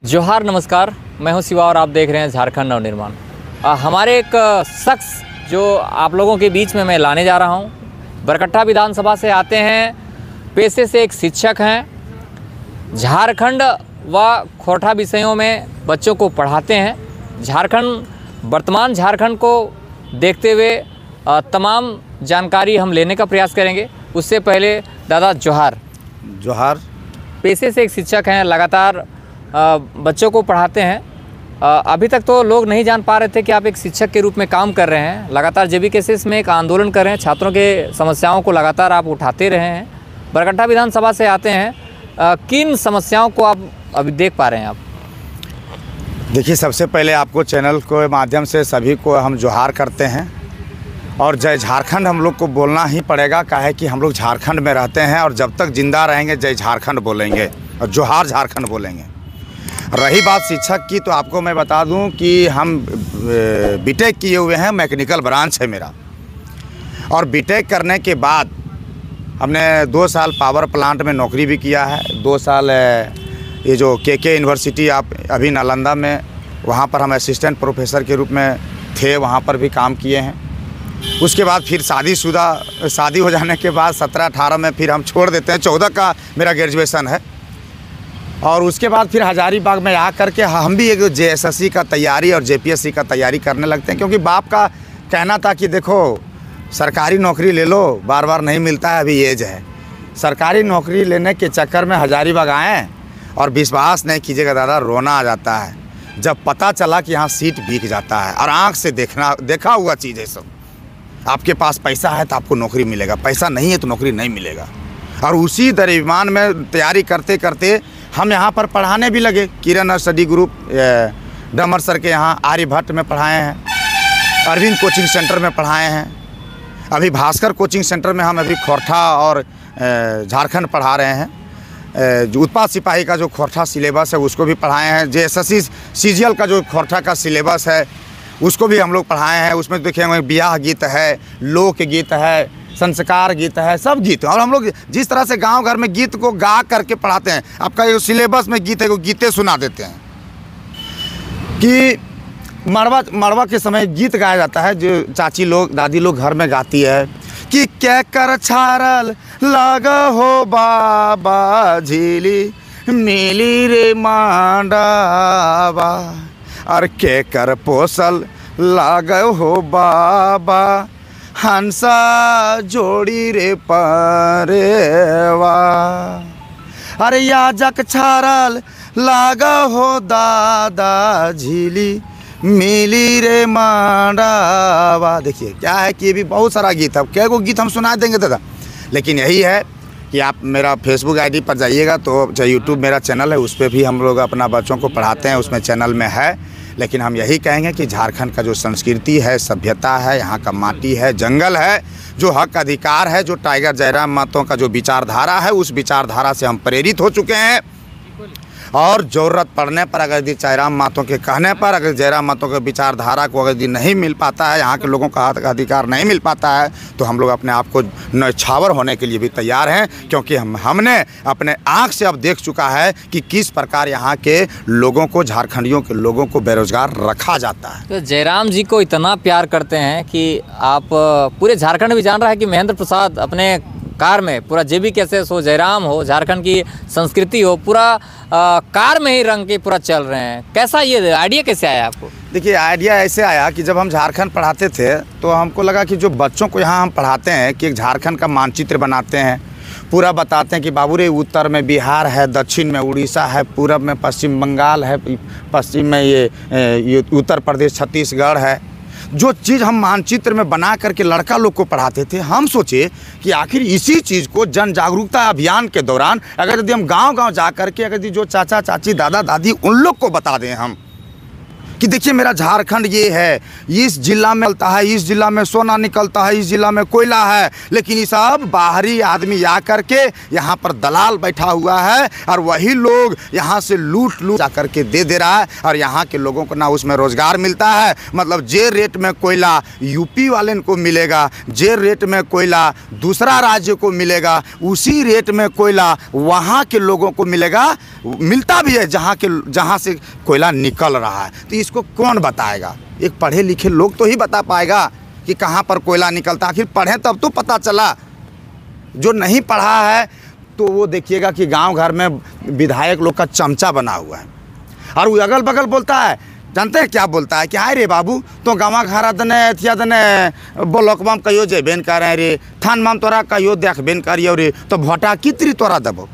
जोहार नमस्कार, मैं हूं शिवा और आप देख रहे हैं झारखंड नवनिर्माण। हमारे एक शख्स जो आप लोगों के बीच में मैं लाने जा रहा हूं, बरकट्टा विधानसभा से आते हैं, पेशे से एक शिक्षक हैं, झारखंड व खोरठा विषयों में बच्चों को पढ़ाते हैं। वर्तमान झारखंड को देखते हुए तमाम जानकारी हम लेने का प्रयास करेंगे। उससे पहले दादा जोहार। जोहार। पेशे से एक शिक्षक हैं, लगातार बच्चों को पढ़ाते हैं। अभी तक तो लोग नहीं जान पा रहे थे कि आप एक शिक्षक के रूप में काम कर रहे हैं। लगातार जेबी केसेस में एक आंदोलन कर रहे हैं, छात्रों के समस्याओं को लगातार आप उठाते रहे हैं। बरकट्टा विधानसभा से आते हैं, किन समस्याओं को आप अभी देख पा रहे हैं? आप देखिए, सबसे पहले आपको चैनल के माध्यम से सभी को हम जोहार करते हैं और जय झारखंड हम लोग को बोलना ही पड़ेगा। काहे कि हम लोग झारखंड में रहते हैं और जब तक जिंदा रहेंगे जय झारखंड बोलेंगे और जोहार झारखंड बोलेंगे। रही बात शिक्षक की, तो आपको मैं बता दूं कि हम बीटेक किए हुए हैं, मैकेनिकल ब्रांच है मेरा। और बीटेक करने के बाद हमने 2 साल पावर प्लांट में नौकरी भी किया है। 2 साल ये जो के यूनिवर्सिटी आप अभी नालंदा में, वहाँ पर हम असिस्टेंट प्रोफेसर के रूप में थे, वहाँ पर भी काम किए हैं। उसके बाद फिर शादी हो जाने के बाद 17-18 में फिर हम छोड़ देते हैं। 14 का मेरा ग्रेजुएशन है। और उसके बाद फिर हजारीबाग में आकर के हम भी एक JSSC का तैयारी और JPSC का तैयारी करने लगते हैं, क्योंकि बाप का कहना था कि देखो सरकारी नौकरी ले लो, बार बार नहीं मिलता है, अभी एज है। सरकारी नौकरी लेने के चक्कर में हजारीबाग आए और विश्वास नहीं कीजिएगा दादा, रोना आ जाता है जब पता चला कि यहाँ सीट बिक जाता है। और आँख से देखा हुआ चीज़ है सब। आपके पास पैसा है तो आपको नौकरी मिलेगा, पैसा नहीं है तो नौकरी नहीं मिलेगा। और उसी दरमियान में तैयारी करते करते हम यहाँ पर पढ़ाने भी लगे। किरण स्टडी ग्रुप डमर सर के यहाँ आर्यभट्ट में पढ़ाए हैं, अरविंद कोचिंग सेंटर में पढ़ाए हैं, अभी भास्कर कोचिंग सेंटर में हम अभी खोरठा और झारखंड पढ़ा रहे हैं। जो उत्पाद सिपाही का जो खोरठा सिलेबस है उसको भी पढ़ाए हैं। JSSC CGL का जो खोरठा का सिलेबस है उसको भी हम लोग पढ़ाए हैं। उसमें देखेंगे ब्याह गीत है, लोक गीत है, संस्कार गीत है, सब गीत। और हम लोग जिस तरह से गांव घर में गीत को गा करके पढ़ाते हैं, आपका जो सिलेबस में गीत है वो गीतें सुना देते हैं कि मड़वा के समय गीत गाया जाता है, जो चाची लोग दादी लोग घर में गाती है कि क्या कर छारल लगा हो बाबा झीली मिली रे मांडावा, और के कर पोसल लगा हो बाबा हंसा जोड़ी रे परेवा, अरे याजक छारल लागा हो दादा झीली मिली रे मांडावा। देखिए क्या है कि ये भी बहुत सारा गीत है। क्या को गीत हम सुना देंगे दादा, लेकिन यही है कि आप मेरा फेसबुक ID पर जाइएगा तो चाहे यूट्यूब मेरा चैनल है, उस पर भी हम लोग अपना बच्चों को पढ़ाते हैं, उसमें चैनल में है। लेकिन हम यही कहेंगे कि झारखंड का जो संस्कृति है, सभ्यता है, यहाँ का माटी है, जंगल है, जो हक अधिकार है, जो टाइगर जयराम महतो का जो विचारधारा है, उस विचारधारा से हम प्रेरित हो चुके हैं। और ज़रूरत पड़ने पर अगर यदि जयराम महतो के कहने पर अगर जयराम महतो के विचारधारा को अगर यदि नहीं मिल पाता है, यहाँ के लोगों का अधिकार नहीं मिल पाता है, तो हम लोग अपने आप को न्यौछावर होने के लिए भी तैयार हैं। क्योंकि हमने अपने आँख से अब देख चुका है कि किस प्रकार यहाँ के लोगों को, झारखंडियों के लोगों को बेरोजगार रखा जाता है। तो जयराम जी को इतना प्यार करते हैं कि आप पूरे झारखंड भी जान रहा है कि महेंद्र प्रसाद अपने कार में पूरा जेबी केसेस हो, जयराम हो, झारखंड की संस्कृति हो, पूरा कार में ही रंग के पूरा चल रहे हैं। कैसा ये आइडिया कैसे आया आपको? देखिए, आइडिया ऐसे आया कि जब हम झारखंड पढ़ाते थे तो हमको लगा कि जो बच्चों को यहाँ हम पढ़ाते हैं कि एक झारखंड का मानचित्र बनाते हैं, पूरा बताते हैं कि बाबू रे उत्तर में बिहार है, दक्षिण में उड़ीसा है, पूरब में पश्चिम बंगाल है, पश्चिम में ये उत्तर प्रदेश छत्तीसगढ़ है। जो चीज़ हम मानचित्र में बना करके लड़का लोग को पढ़ाते थे, हम सोचे कि आखिर इसी चीज़ को जन जागरूकता अभियान के दौरान अगर यदि हम गांव-गांव जा करके अगर जो चाचा चाची दादा दादी उन लोग को बता दें हम कि देखिए मेरा झारखंड ये है, इस जिला में निकलता है, इस जिला में सोना निकलता है, इस जिला में कोयला है, लेकिन ये सब बाहरी आदमी आ करके यहाँ पर दलाल बैठा हुआ है और वही लोग यहाँ से लूट जा करके दे रहा है और यहाँ के लोगों को ना उसमें रोजगार मिलता है। मतलब जे रेट में कोयला यूपी वाले को मिलेगा, जे रेट में कोयला दूसरा राज्य को मिलेगा, उसी रेट में कोयला वहाँ के लोगों को मिलता भी है जहाँ से कोयला निकल रहा है। तो इसको कौन बताएगा? एक पढ़े लिखे लोग तो ही बता पाएगा कि कहाँ पर कोयला निकलता। आखिर पढ़े तब तो पता चला। जो नहीं पढ़ा है तो वो देखिएगा कि गांव घर में विधायक लोग का चमचा बना हुआ है और वो अगल बगल बोलता है, जानते हैं क्या बोलता है कि हाय रे बाबू तो गाँव घर दने अथिया दने ब्लॉक में कहियो जेबेन कर रे, थान में तोरा कहियो देखबेन करियो रे, तो भोटा कितरी तोरा देबो।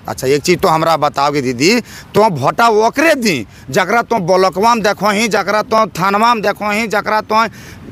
अच्छा एक चीज़ तो हमरा बताओगे दीदी, तो भोटा ओकरे दी जकरा तो ब्लॉकवा में देखो ही, जकरा तो थानवा में देखो ही, जकरा तो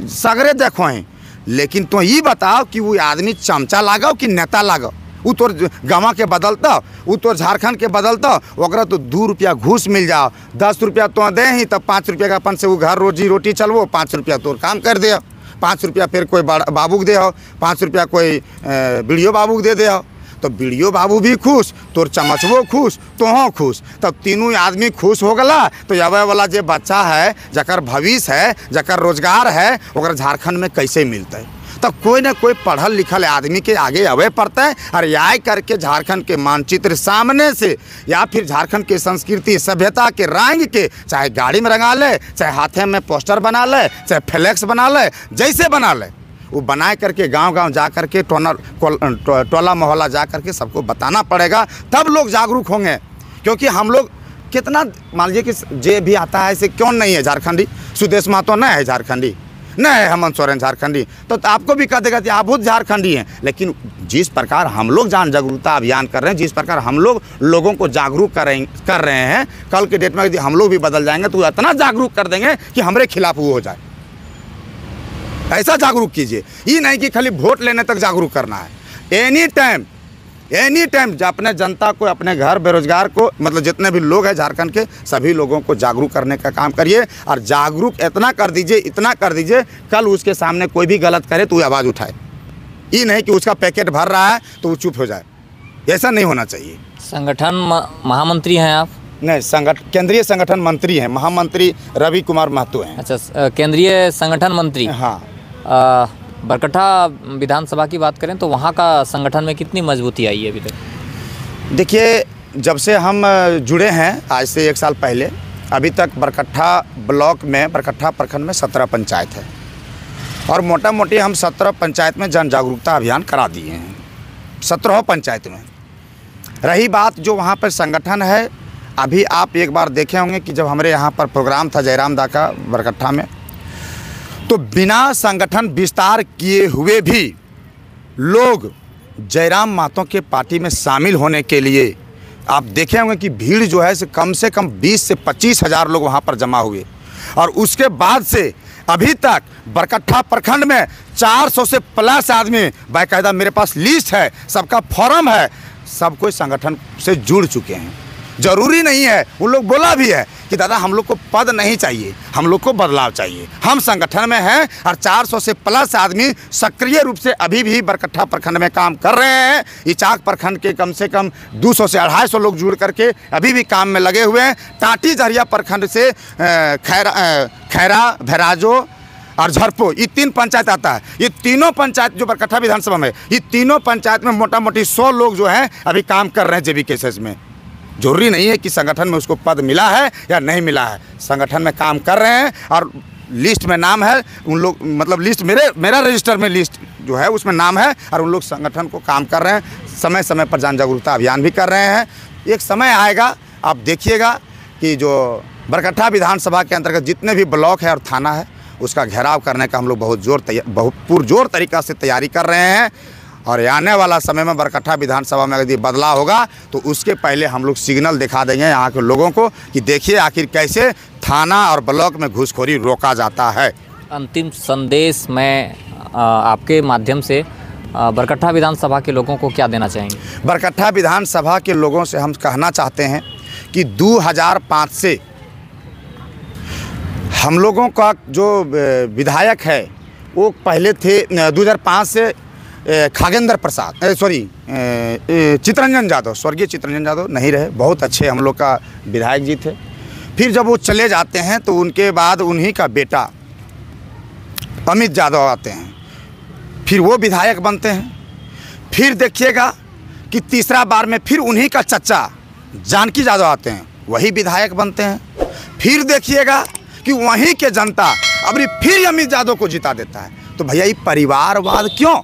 सगरे देखो ही, लेकिन तो ये बताओ कि वो आदमी चमचा लागो कि नेता लागो। वो तो गाँव के बदलता, वो तो झारखंड के बदलता, ओकरा तो 2 रुपया घूस मिल जाओ, 10 रुपया तो दे ही, तब 5 रुपया का अपन से वो घर रोजी रोटी चलवो, 5 रुपया तो काम कर दे, 5 रुपया फिर कोई बाबू दे हो, 5 रुपया कोई वीडियो बाबू दे हो, तो वीडियो बाबू भी खुश, तोर चमचवो खुश, तो हो खुश, तब तीनों आदमी खुश हो गला। तो आवे वाला जो बच्चा है, जकर भविष्य है, जकर रोजगार है, ओकर झारखंड में कैसे मिलता है? तब कोई ना कोई पढ़ल लिखल आदमी के आगे अवे पड़ता है और या करके झारखंड के मानचित्र सामने से या फिर झारखंड के संस्कृति सभ्यता के रंग के चाहे गाड़ी में रंगा ले, चाहे हाथे में पोस्टर बना ले, चाहे फ्लैक्स बना ले, जैसे बना ले वो बना करके गांव-गांव जा करके टोला मोहल्ला जा करके सबको बताना पड़ेगा, तब लोग जागरूक होंगे। क्योंकि हम लोग कितना मान लीजिए कि जे भी आता है ऐसे क्यों नहीं है झारखंडी, सुदेश महतो नहीं है झारखंडी, नहीं है हेमंत सोरेन झारखंडी, तो आपको भी कह देगा कि आप बहुत झारखंडी हैं। लेकिन जिस प्रकार हम लोग जान जागरूकता अभियान कर रहे हैं, जिस प्रकार हम लोग लोगों को जागरूक कर रहे हैं, कल के डेट में यदि हम लोग भी बदल जाएंगे तो इतना जागरूक कर देंगे कि हमारे खिलाफ वो हो जाए। ऐसा जागरूक कीजिए, ये नहीं कि खाली वोट लेने तक जागरूक करना है। एनी टाइम अपने जनता को, अपने घर बेरोजगार को, मतलब जितने भी लोग हैं झारखंड के सभी लोगों को जागरूक करने का काम करिए। और जागरूक इतना कर दीजिए कल उसके सामने कोई भी गलत करे तो वो आवाज़ उठाए। ये नहीं कि उसका पैकेट भर रहा है तो वो चुप हो जाए, ऐसा नहीं होना चाहिए। संगठन महामंत्री हैं आप? नहीं, केंद्रीय संगठन मंत्री हैं, महामंत्री रवि कुमार महतो हैं। अच्छा, केंद्रीय संगठन मंत्री। हाँ। बरकट्ठा विधानसभा की बात करें तो वहाँ का संगठन में कितनी मजबूती आई है अभी तक? देखिए, जब से हम जुड़े हैं आज से 1 साल पहले, अभी तक बरकट्ठा ब्लॉक में, बरकट्ठा प्रखंड में 17 पंचायत है और मोटा मोटी हम 17 पंचायत में जन जागरूकता अभियान करा दिए हैं, 17 पंचायत में। रही बात जो वहाँ पर संगठन है, अभी आप एक बार देखे होंगे कि जब हमारे यहाँ पर प्रोग्राम था जयराम दा का बरकट्ठा में, तो बिना संगठन विस्तार किए हुए भी लोग जयराम महतो के पार्टी में शामिल होने के लिए, आप देखे होंगे कि भीड़ जो है से कम 20 से 25 हज़ार लोग वहाँ पर जमा हुए। और उसके बाद से अभी तक बरकट्ठा प्रखंड में 400 से प्लस आदमी, बाकायदा मेरे पास लिस्ट है, सबका फॉर्म है, सब कोई संगठन से जुड़ चुके हैं। जरूरी नहीं है, उन लोग बोला भी है कि दादा हम लोग को पद नहीं चाहिए, हम लोग को बदलाव चाहिए, हम संगठन में हैं। और 400 से प्लस आदमी सक्रिय रूप से अभी भी बरकट्ठा प्रखंड में काम कर रहे हैं। इचाक प्रखंड के कम से कम 200 से 250 लोग जुड़ करके अभी भी काम में लगे हुए हैं। टाटी जरिया प्रखंड से खैरा, भैराजो और झरपो, ये 3 पंचायत आता है। ये तीनों पंचायत जो बरकट्ठा विधानसभा में, ये तीनों पंचायत में मोटा मोटी 100 लोग जो हैं अभी काम कर रहे हैं JBKSS में। जरूरी नहीं है कि संगठन में उसको पद मिला है या नहीं मिला है, संगठन में काम कर रहे हैं और लिस्ट में नाम है उन लोग, मतलब लिस्ट मेरा रजिस्टर में लिस्ट जो है उसमें नाम है और उन लोग संगठन को काम कर रहे हैं, समय समय पर जन जागरूकता अभियान भी कर रहे हैं। एक समय आएगा, आप देखिएगा कि जो बरकट्ठा विधानसभा के अंतर्गत जितने भी ब्लॉक है और थाना है उसका घेराव करने का हम लोग बहुत पुरजोर तरीक़ा से तैयारी कर रहे हैं। और आने वाला समय में बरकट्ठा विधानसभा में यदि बदलाव होगा तो उसके पहले हम लोग सिग्नल दिखा देंगे यहाँ के लोगों को कि देखिए आखिर कैसे थाना और ब्लॉक में घूसखोरी रोका जाता है। अंतिम संदेश मैं आपके माध्यम से बरकट्ठा विधानसभा के लोगों को क्या देना चाहेंगे? बरकट्ठा विधानसभा के लोगों से हम कहना चाहते हैं कि 2005 से हम लोगों का जो विधायक है वो पहले थे 2005 से खगेंद्र प्रसाद चितरंजन यादव, स्वर्गीय चितरंजन यादव नहीं रहे, बहुत अच्छे हम लोग का विधायक जी थे। फिर जब वो चले जाते हैं तो उनके बाद उन्हीं का बेटा अमित यादव आते हैं, फिर वो विधायक बनते हैं। फिर देखिएगा कि तीसरा बार में फिर उन्हीं का चचा जानकी यादव आते हैं, वही विधायक बनते हैं। फिर देखिएगा कि वहीं के जनता अभी फिर अमित यादव को जिता देता है। तो भैया ये परिवारवाद क्यों?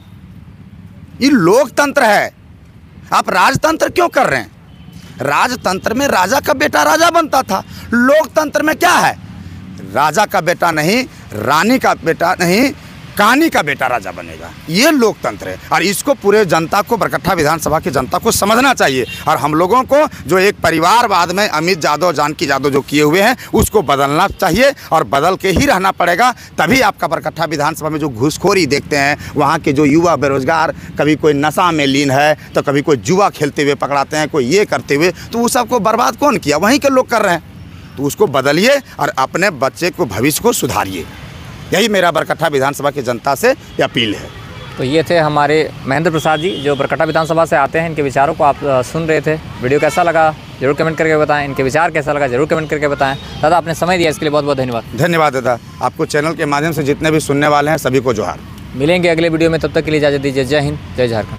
ये लोकतंत्र है, आप राजतंत्र क्यों कर रहे हैं? राजतंत्र में राजा का बेटा राजा बनता था, लोकतंत्र में क्या है? राजा का बेटा नहीं, रानी का बेटा नहीं, कहानी का बेटा राजा बनेगा। ये लोकतंत्र है और इसको पूरे जनता को, बरकट्ठा विधानसभा की जनता को समझना चाहिए। और हम लोगों को जो एक परिवारवाद में अमित यादव, जानकी यादव जो किए हुए हैं उसको बदलना चाहिए और बदल के ही रहना पड़ेगा। तभी आपका बरकट्ठा विधानसभा में जो घूसखोरी देखते हैं, वहाँ के जो युवा बेरोजगार, कभी कोई नशा में लीन है तो कभी कोई जुआ खेलते हुए पकड़ाते हैं, कोई ये करते हुए, तो वो सबको बर्बाद कौन किया? वहीं के लोग कर रहे हैं। तो उसको बदलिए और अपने बच्चे को, भविष्य को सुधारिए। यही मेरा बरकट्ठा विधानसभा की जनता से अपील है। तो ये थे हमारे महेंद्र प्रसाद जी जो बरकट्ठा विधानसभा से आते हैं। इनके विचारों को आप सुन रहे थे। वीडियो कैसा लगा जरूर कमेंट करके बताएं, इनके विचार कैसा लगा जरूर कमेंट करके बताएं। दादा आपने समय दिया इसके लिए बहुत बहुत धन्यवाद। धन्यवाद दादा, आपको चैनल के माध्यम से जितने भी सुनने वाले हैं सभी को जोहार। मिलेंगे अगले वीडियो में, तब तक के लिए इजाज़त दीजिए। जय हिंद, जय झारखंड।